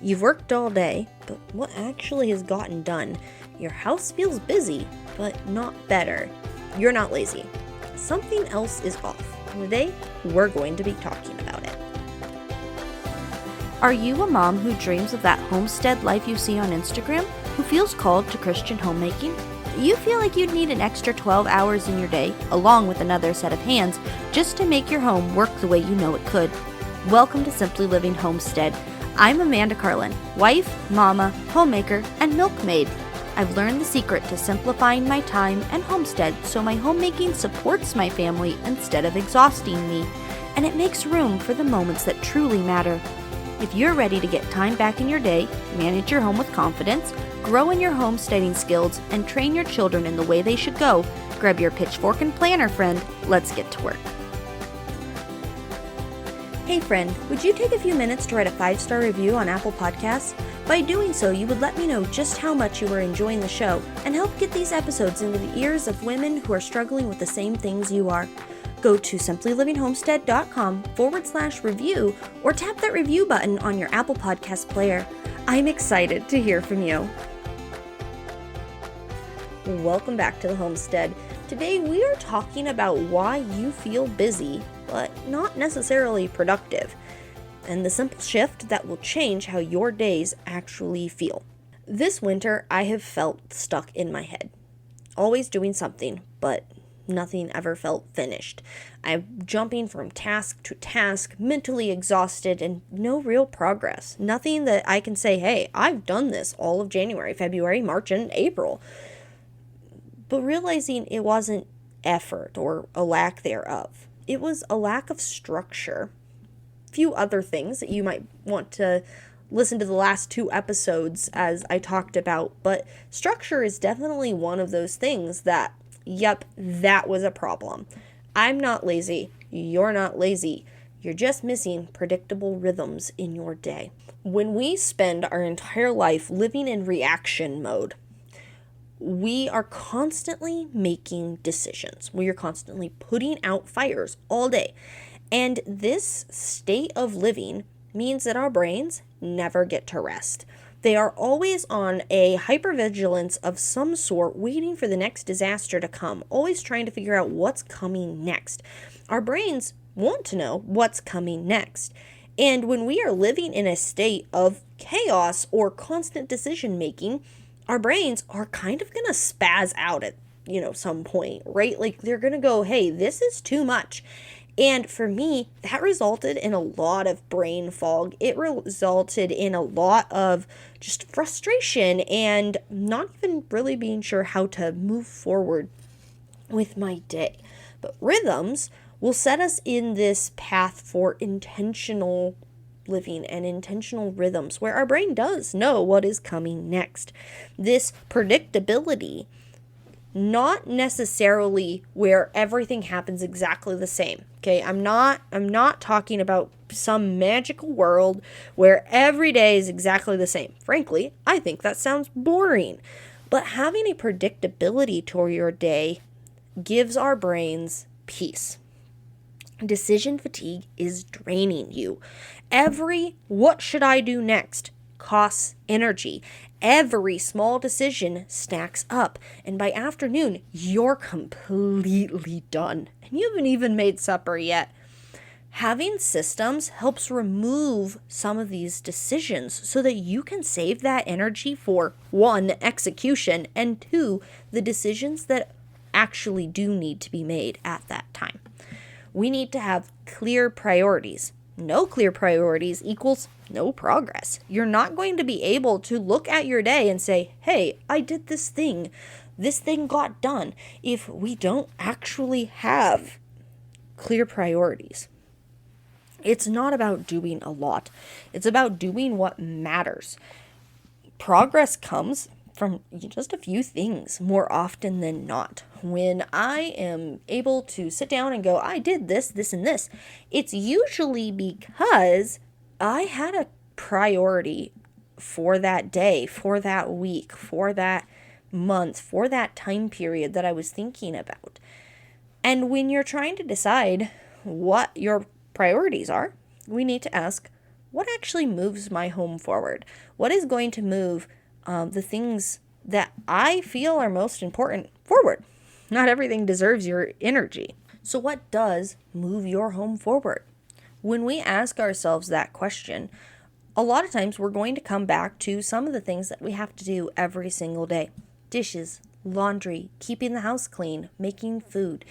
You've worked all day, but what actually has gotten done? Your house feels busy, but not better. You're not lazy. Something else is off. And today, we're going to be talking about it. Are you a mom who dreams of that homestead life you see on Instagram? Who feels called to Christian homemaking? You feel like you'd need an extra 12 hours in your day, along with another set of hands, just to make your home work the way you know it could. Welcome to Simply Living Homestead. I'm Amanda Carlin, wife, mama, homemaker, and milkmaid. I've learned the secret to simplifying my time and homestead so my homemaking supports my family instead of exhausting me, and it makes room for the moments that truly matter. If you're ready to get time back in your day, manage your home with confidence, grow in your homesteading skills, and train your children in the way they should go, grab your pitchfork and planner, friend. Let's get to work. Hey friend, would you take a few minutes to write a 5-star review on Apple Podcasts? By doing so, you would let me know just how much you are enjoying the show and help get these episodes into the ears of women who are struggling with the same things you are. Go to simplylivinghomestead.com/review or tap that review button on your Apple Podcast player. I'm excited to hear from you. Welcome back to the homestead. Today we are talking about why you feel busy, but not necessarily productive, and the simple shift that will change how your days actually feel. This winter, I have felt stuck in my head, always doing something, but nothing ever felt finished. I'm jumping from task to task, mentally exhausted, and no real progress. Nothing that I can say, hey, I've done this all of January, February, March, and April. But realizing it wasn't effort or a lack thereof. It was a lack of structure. A few other things that you might want to listen to the last 2 episodes as I talked about, but structure is definitely one of those things that, yep, that was a problem. I'm not lazy. You're not lazy. You're just missing predictable rhythms in your day. When we spend our entire life living in reaction mode, we are constantly making decisions. We are constantly putting out fires all day. And this state of living means that our brains never get to rest. They are always on a hypervigilance of some sort, waiting for the next disaster to come, always trying to figure out what's coming next. Our brains want to know what's coming next. And when we are living in a state of chaos or constant decision making, our brains are kind of going to spaz out at, some point, right? Like they're going to go, hey, this is too much. And for me, that resulted in a lot of brain fog. It resulted in a lot of just frustration and not even really being sure how to move forward with my day. But rhythms will set us in this path for intentional living and intentional rhythms where our brain does know what is coming next. This predictability, not necessarily where everything happens exactly the same. Okay, I'm not talking about some magical world where every day is exactly the same. Frankly, I think that sounds boring. But having a predictability to your day gives our brains peace. Decision fatigue is draining you. Every what should I do next costs energy. Every small decision stacks up, and by afternoon, you're completely done. And you haven't even made supper yet. Having systems helps remove some of these decisions so that you can save that energy for 1, execution, and 2, the decisions that actually do need to be made at that time. We need to have clear priorities. No clear priorities equals no progress. You're not going to be able to look at your day and say, hey, I did this thing. This thing got done, if we don't actually have clear priorities. It's not about doing a lot. It's about doing what matters. Progress comes from just a few things more often than not. When I am able to sit down and go, I did this, this, and this, it's usually because I had a priority for that day, for that week, for that month, for that time period that I was thinking about. And when you're trying to decide what your priorities are, we need to ask, what actually moves my home forward? What is going to move the things that I feel are most important forward? Not everything deserves your energy. So what does move your home forward? When we ask ourselves that question, a lot of times we're going to come back to some of the things that we have to do every single day. Dishes, laundry, keeping the house clean, making food.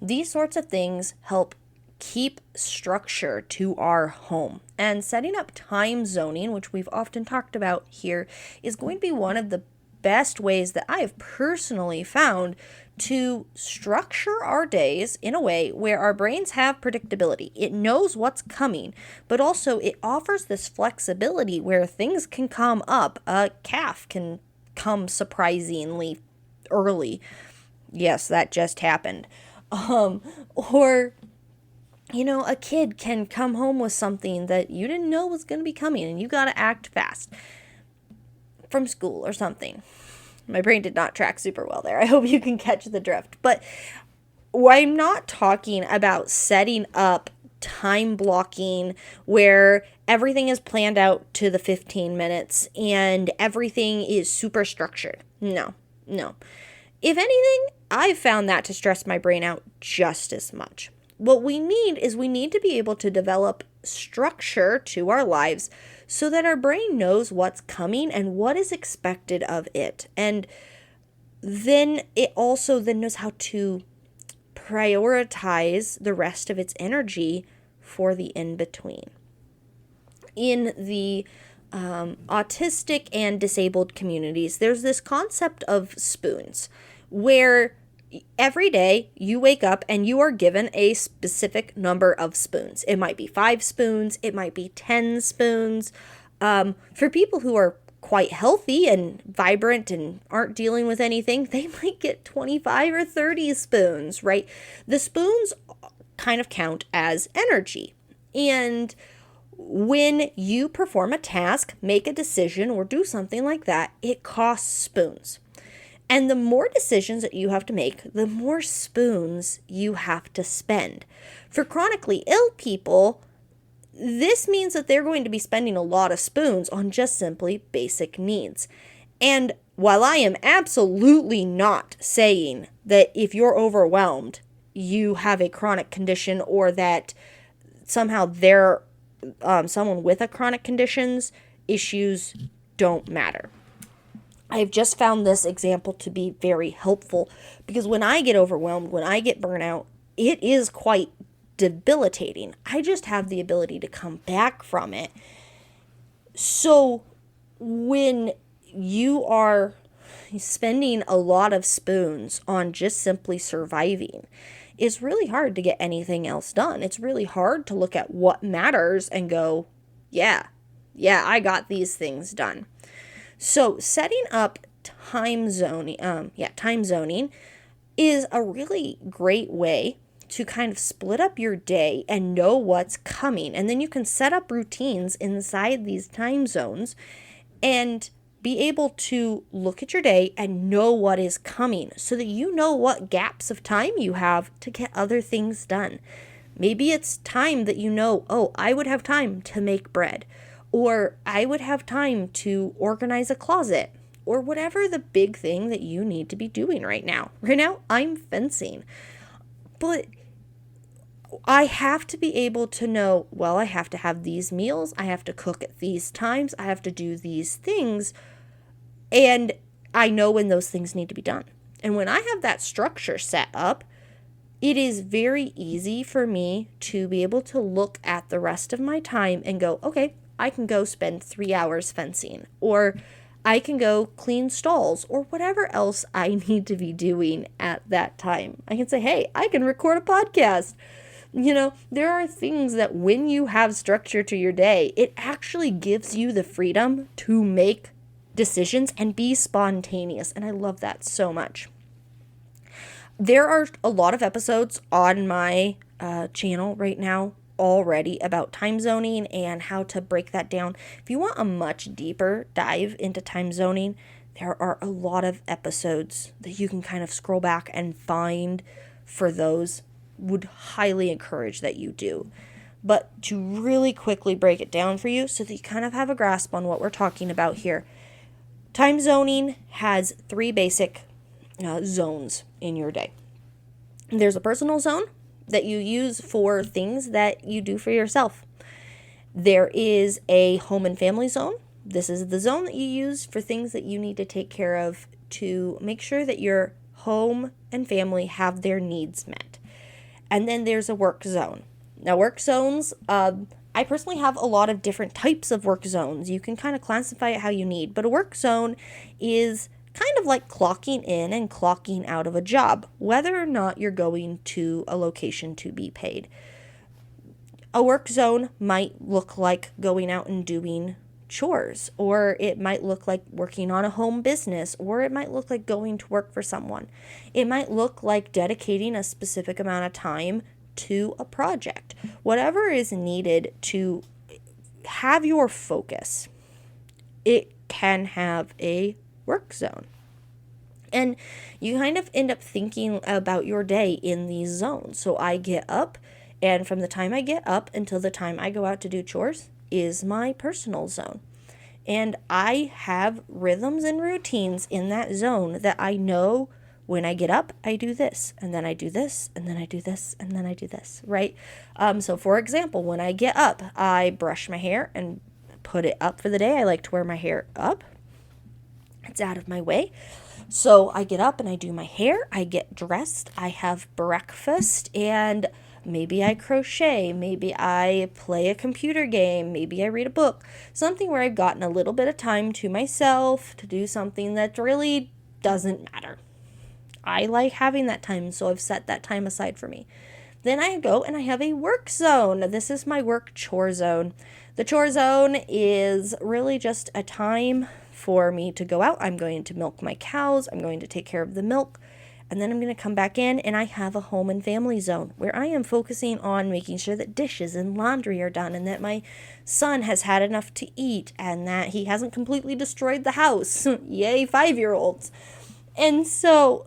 These sorts of things help keep structure to our home. And setting up time zoning, which we've often talked about here, is going to be one of the best ways that I have personally found to structure our days in a way where our brains have predictability. It knows what's coming, but also it offers this flexibility where things can come up. A calf can come surprisingly early. Yes, that just happened. Or a kid can come home with something that you didn't know was going to be coming, and you got to act fast from school or something. My brain did not track super well there. I hope you can catch the drift. But I'm not talking about setting up time blocking where everything is planned out to the 15 minutes and everything is super structured. No. If anything, I've found that to stress my brain out just as much. What we need to be able to develop structure to our lives so that our brain knows what's coming and what is expected of it. And then it also then knows how to prioritize the rest of its energy for the in-between. In the autistic and disabled communities, there's this concept of spoons where every day you wake up and you are given a specific number of spoons. It might be 5 spoons. It might be 10 spoons. For people who are quite healthy and vibrant and aren't dealing with anything, they might get 25 or 30 spoons, right? The spoons kind of count as energy. And when you perform a task, make a decision, or do something like that, it costs spoons. And the more decisions that you have to make, the more spoons you have to spend. For chronically ill people, this means that they're going to be spending a lot of spoons on just simply basic needs. And while I am absolutely not saying that if you're overwhelmed, you have a chronic condition, or that somehow they're someone with a chronic condition's issues don't matter. I've just found this example to be very helpful because when I get overwhelmed, when I get burnout, it is quite debilitating. I just have the ability to come back from it. So when you are spending a lot of spoons on just simply surviving, it's really hard to get anything else done. It's really hard to look at what matters and go, yeah, I got these things done. So setting up time zoning is a really great way to kind of split up your day and know what's coming. And then you can set up routines inside these time zones and be able to look at your day and know what is coming so that you know what gaps of time you have to get other things done. Maybe it's time that you know, I would have time to make bread, or I would have time to organize a closet, or whatever the big thing that you need to be doing right now. Right now, I'm fencing. But I have to be able to know, I have to have these meals, I have to cook at these times, I have to do these things, and I know when those things need to be done. And when I have that structure set up, it is very easy for me to be able to look at the rest of my time and go, okay, I can go spend 3 hours fencing, or I can go clean stalls, or whatever else I need to be doing at that time. I can say, hey, I can record a podcast. There are things that when you have structure to your day, it actually gives you the freedom to make decisions and be spontaneous. And I love that so much. There are a lot of episodes on my channel right now already about time zoning and how to break that down. If you want a much deeper dive into time zoning, there are a lot of episodes that you can kind of scroll back and find for those. Would highly encourage that you do. but to really quickly break it down for you so that you kind of have a grasp on what we're talking about here. Time zoning has 3 basic zones in your day. There's a personal zone that you use for things that you do for yourself. There is a home and family zone. This is the zone that you use for things that you need to take care of to make sure that your home and family have their needs met. And then there's a work zone. Now, work zones, I personally have a lot of different types of work zones. You can kind of classify it how you need, but a work zone is kind of like clocking in and clocking out of a job, whether or not you're going to a location to be paid. A work zone might look like going out and doing chores, or it might look like working on a home business, or it might look like going to work for someone. It might look like dedicating a specific amount of time to a project. Whatever is needed to have your focus, it can have a work zone. And you kind of end up thinking about your day in these zones. So I get up, and from the time I get up until the time I go out to do chores is my personal zone. And I have rhythms and routines in that zone that I know when I get up, I do this, and then I do this, and then I do this, and then I do this, right? So for example, when I get up, I brush my hair and put it up for the day. I like to wear my hair up. It's out of my way. So I get up and I do my hair, I get dressed, I have breakfast, and maybe I crochet, maybe I play a computer game, maybe I read a book, something where I've gotten a little bit of time to myself to do something that really doesn't matter. I like having that time, so I've set that time aside for me. Then I go and I have a work zone. This is my work chore zone. The chore zone is really just a time for me to go out. I'm going to milk my cows. I'm going to take care of the milk. And then I'm going to come back in and I have a home and family zone where I am focusing on making sure that dishes and laundry are done and that my son has had enough to eat and that he hasn't completely destroyed the house. Yay, 5-year-olds. And so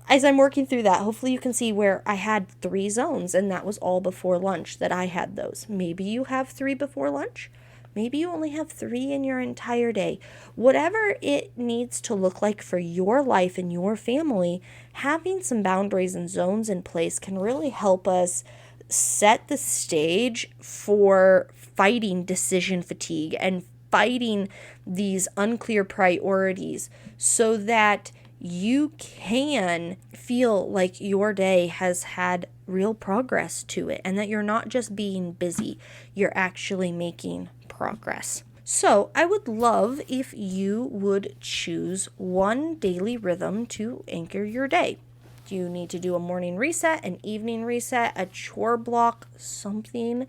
as I'm working through that, hopefully you can see where I had 3 zones, and that was all before lunch that I had those. Maybe you have 3 before lunch. Maybe you only have 3 in your entire day. Whatever it needs to look like for your life and your family, having some boundaries and zones in place can really help us set the stage for fighting decision fatigue and fighting these unclear priorities so that you can feel like your day has had real progress to it and that you're not just being busy, you're actually making progress. So I would love if you would choose one daily rhythm to anchor your day. Do you need to do a morning reset, an evening reset, a chore block, something?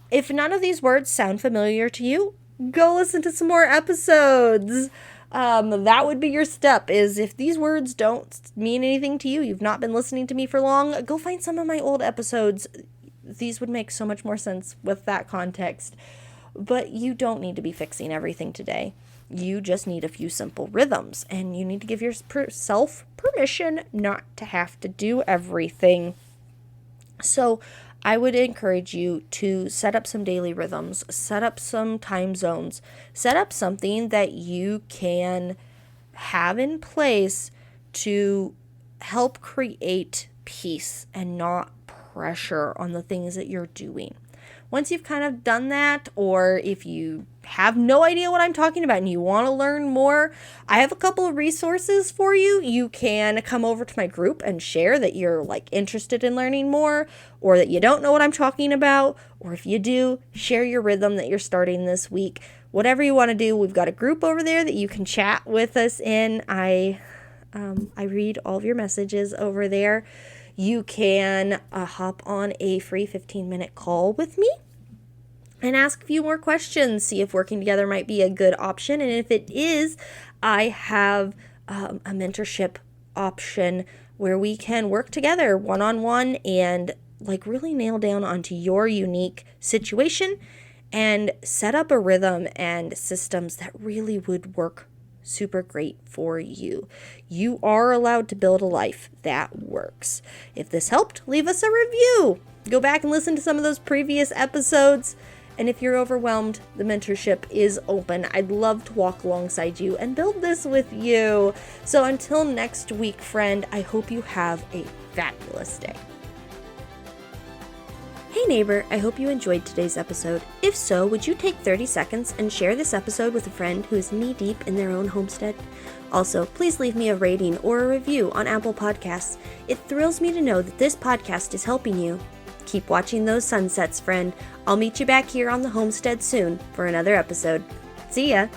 If none of these words sound familiar to you, go listen to some more episodes. That would be your step, is if these words don't mean anything to you, you've not been listening to me for long, go find some of my old episodes. These would make so much more sense with that context. But you don't need to be fixing everything today. You just need a few simple rhythms, and you need to give yourself permission not to have to do everything. So I would encourage you to set up some daily rhythms, set up some time zones, set up something that you can have in place to help create peace and not pressure on the things that you're doing. Once you've kind of done that, or if you have no idea what I'm talking about and you want to learn more, I have a couple of resources for you. You can come over to my group and share that you're interested in learning more, or that you don't know what I'm talking about, or if you do, share your rhythm that you're starting this week. Whatever you want to do, we've got a group over there that you can chat with us in. I read all of your messages over there. You can hop on a free 15-minute call with me and ask a few more questions, see if working together might be a good option. And if it is, I have a mentorship option where we can work together one-on-one and really nail down onto your unique situation and set up a rhythm and systems that really would work super great for you. You are allowed to build a life that works. If this helped, leave us a review. Go back and listen to some of those previous episodes. And if you're overwhelmed, the mentorship is open. I'd love to walk alongside you and build this with you. So until next week, friend, I hope you have a fabulous day. Hey neighbor, I hope you enjoyed today's episode. If so, would you take 30 seconds and share this episode with a friend who is knee-deep in their own homestead? Also, please leave me a rating or a review on Apple Podcasts. It thrills me to know that this podcast is helping you. Keep watching those sunsets, friend. I'll meet you back here on the homestead soon for another episode. See ya!